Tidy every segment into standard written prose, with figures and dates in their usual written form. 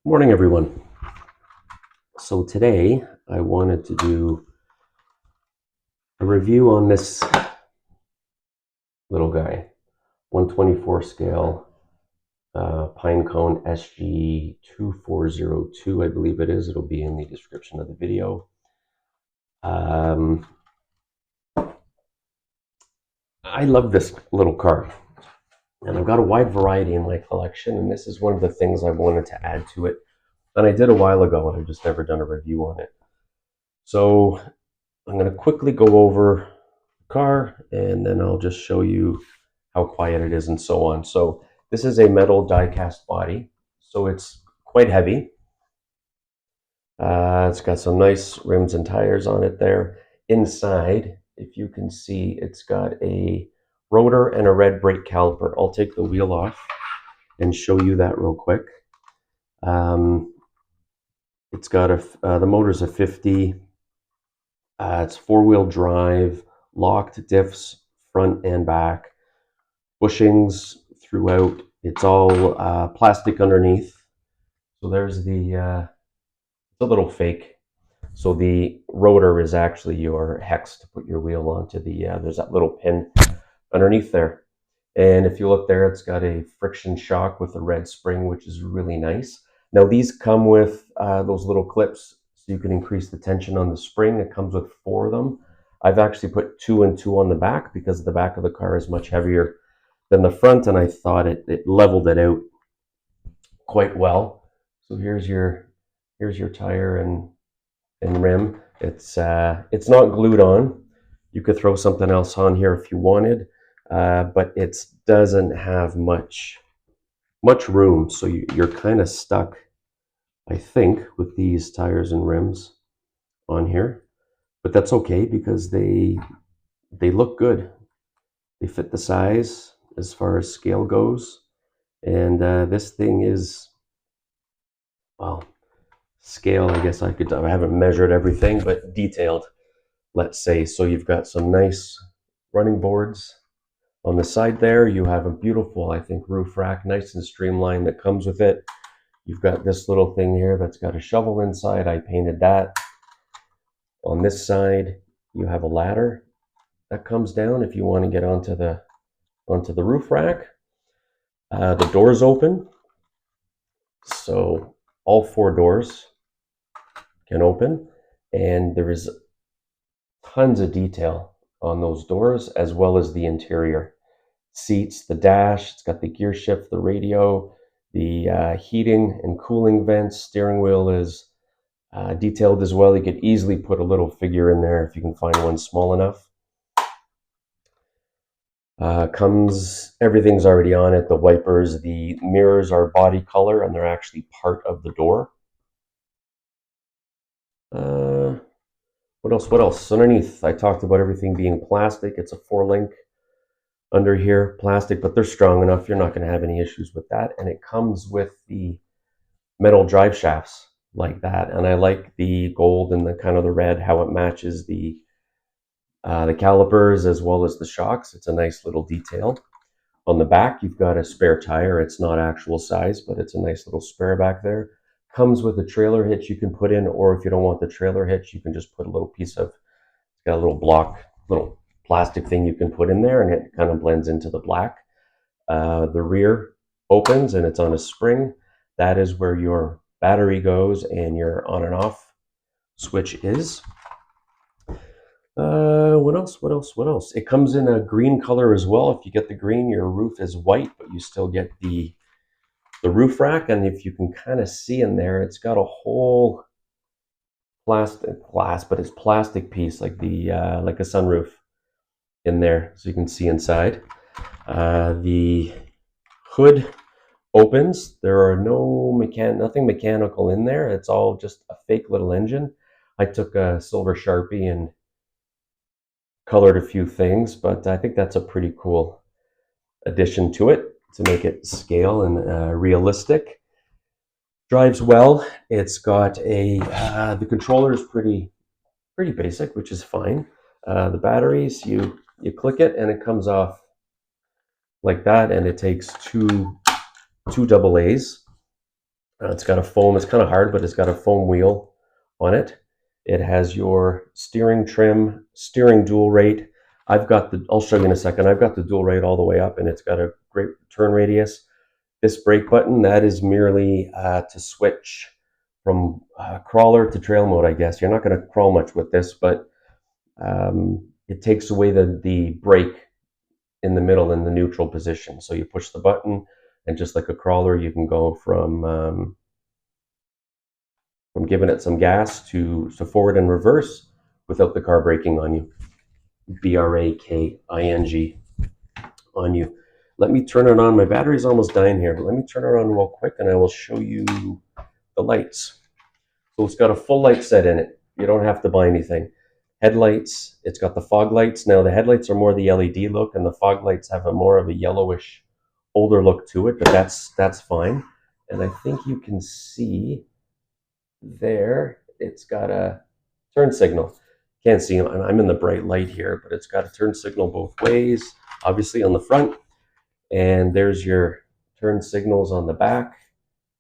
Morning, everyone. So today I wanted to do a review on this little guy, 124 scale Pinecone SG2402, I believe it is. It'll be in the description of the video. I love this little car, and I've got a wide variety in my collection, and this is one of the things I wanted to add to it. And I did a while ago, and I've just never done a review on it. So I'm going to quickly go over the car, and then I'll just show you how quiet it is and so on. So this is a metal die-cast body, so it's quite heavy. It's got some nice rims and tires on it there. Inside, if you can see, it's got a rotor and a red brake caliper. I'll take the wheel off and show you that real quick. It's got the motor's a 50. It's four-wheel drive, locked diffs front and back, bushings throughout. It's all plastic underneath. So there's the it's a little fake. So the rotor is actually your hex to put your wheel onto the, there's that little pin underneath there. And if you look there, it's got a friction shock with a red spring, which is really nice. Now these come with those little clips, so you can increase the tension on the spring. It comes with 4 of them. I've actually put 2 and 2 on the back because the back of the car is much heavier than the front, and I thought it leveled it out quite well. So here's your tire and rim. It's not glued on. You could throw something else on here if you wanted, but it doesn't have much room, so you're kind of stuck, I think, with these tires and rims on here. But that's okay because they look good. They fit the size as far as scale goes, and this thing is, well, scale, I guess I haven't measured everything, but detailed, let's say. So you've got some nice running boards on the side there. You have a beautiful, I think, roof rack, nice and streamlined, that comes with it. You've got this little thing here that's got a shovel inside. I painted that. On this side, you have a ladder that comes down if you want to get onto the roof rack. The doors open, so all 4 doors can open, and there is tons of detail on those doors, as well as the interior seats, the dash. It's got the gear shift, the radio, the heating and cooling vents. Steering wheel is detailed as well. You could easily put a little figure in there if you can find one small enough. Everything's already on it. The wipers, the mirrors are body color, and they're actually part of the door. What else? Underneath, I talked about everything being plastic. It's a 4-link under here, plastic, but they're strong enough. You're not going to have any issues with that. And it comes with the metal drive shafts like that. And I like the gold and the kind of the red, how it matches the calipers as well as the shocks. It's a nice little detail. On the back, you've got a spare tire. It's not actual size, but it's a nice little spare back there. Comes with a trailer hitch you can put in, or if you don't want the trailer hitch, you can just put a little piece of, it's got a little block, little plastic thing you can put in there, and it kind of blends into the black. The rear opens and it's on a spring. That is where your battery goes and your on and off switch is. What else? It comes in a green color as well. If you get the green, your roof is white, but you still get the roof rack. And if you can kind of see in there, it's got a whole plastic glass, but it's plastic piece, like like a sunroof in there, so you can see inside. The hood opens. There are nothing mechanical in there. It's all just a fake little engine. I took a silver Sharpie and colored a few things, but I think that's a pretty cool addition to it to make it scale and realistic. Drives well. It's got the controller is pretty basic, which is fine. The batteries, you click it and it comes off like that, and it takes two AA's. It's got a foam, it's kind of hard, but it's got a foam wheel on it. It has your steering trim, steering dual rate. I'll show you in a second, I've got the dual rate all the way up, and it's got a great turn radius. This brake button, that is merely to switch from crawler to trail mode, I guess. You're not going to crawl much with this, but it takes away the brake in the middle in the neutral position. So you push the button, and just like a crawler, you can go from giving it some gas to forward and reverse without the car braking on you. Braking on you. Let me turn it on. My battery's almost dying here, but let me turn it on real quick and I will show you the lights. So it's got a full light set in it. You don't have to buy anything. Headlights, it's got the fog lights. Now the headlights are more the LED look, and the fog lights have a more of a yellowish, older look to it, but that's fine. And I think you can see there, it's got a turn signal. Can't see, I'm in the bright light here, but it's got a turn signal both ways, obviously on the front. And there's your turn signals on the back,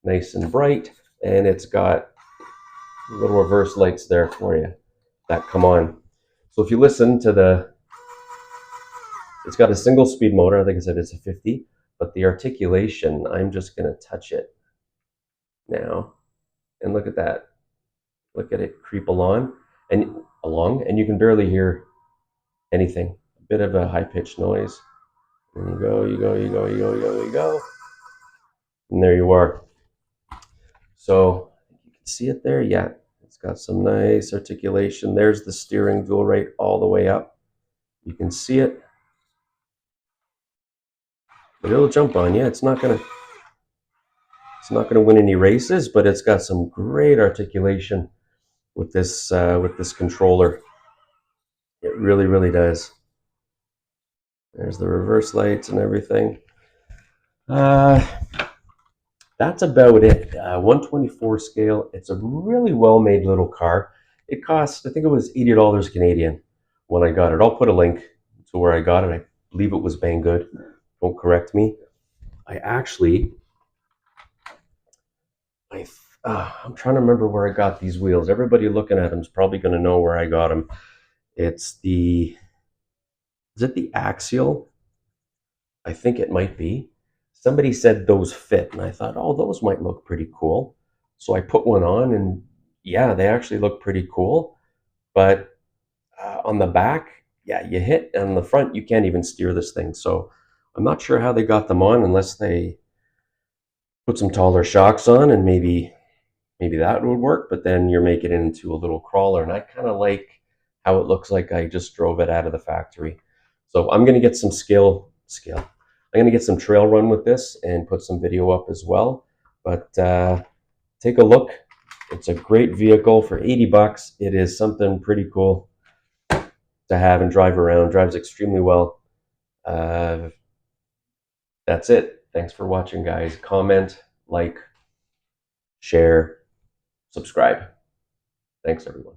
nice and bright. And it's got little reverse lights there for you that come on. So if you listen to it's got a single speed motor. I think I said it's a 50, but the articulation, I'm just going to touch it now. And look at that. Look at it creep along, and you can barely hear anything. A bit of a high-pitched noise. And you go, you go, you go, you go, you go, you go. And there you are. So you can see it there. Yeah, it's got some nice articulation. There's the steering dual rate all the way up. You can see it. But it'll jump on you. It's not gonna win any races, but it's got some great articulation with this controller. It really, really does. There's the reverse lights and everything. That's about it. 124 scale. It's a really well-made little car. It cost, I think it was $80 Canadian when I got it. I'll put a link to where I got it. I believe it was Banggood. Don't correct me. I'm trying to remember where I got these wheels. Everybody looking at them is probably going to know where I got them. Is it the Axial? I think it might be. Somebody said those fit, and I thought, oh, those might look pretty cool. So I put one on, and yeah, they actually look pretty cool. But on the back, yeah, you hit, and on the front, you can't even steer this thing. So I'm not sure how they got them on, unless they put some taller shocks on, and maybe that would work. But then you're making it into a little crawler, and I kind of like how it looks like I just drove it out of the factory. So I'm going to get some I'm going to get some trail run with this and put some video up as well. But take a look. It's a great vehicle for 80 bucks. It is something pretty cool to have and drive around. Drives extremely well. That's it. Thanks for watching, guys. Comment, like, share, subscribe. Thanks, everyone.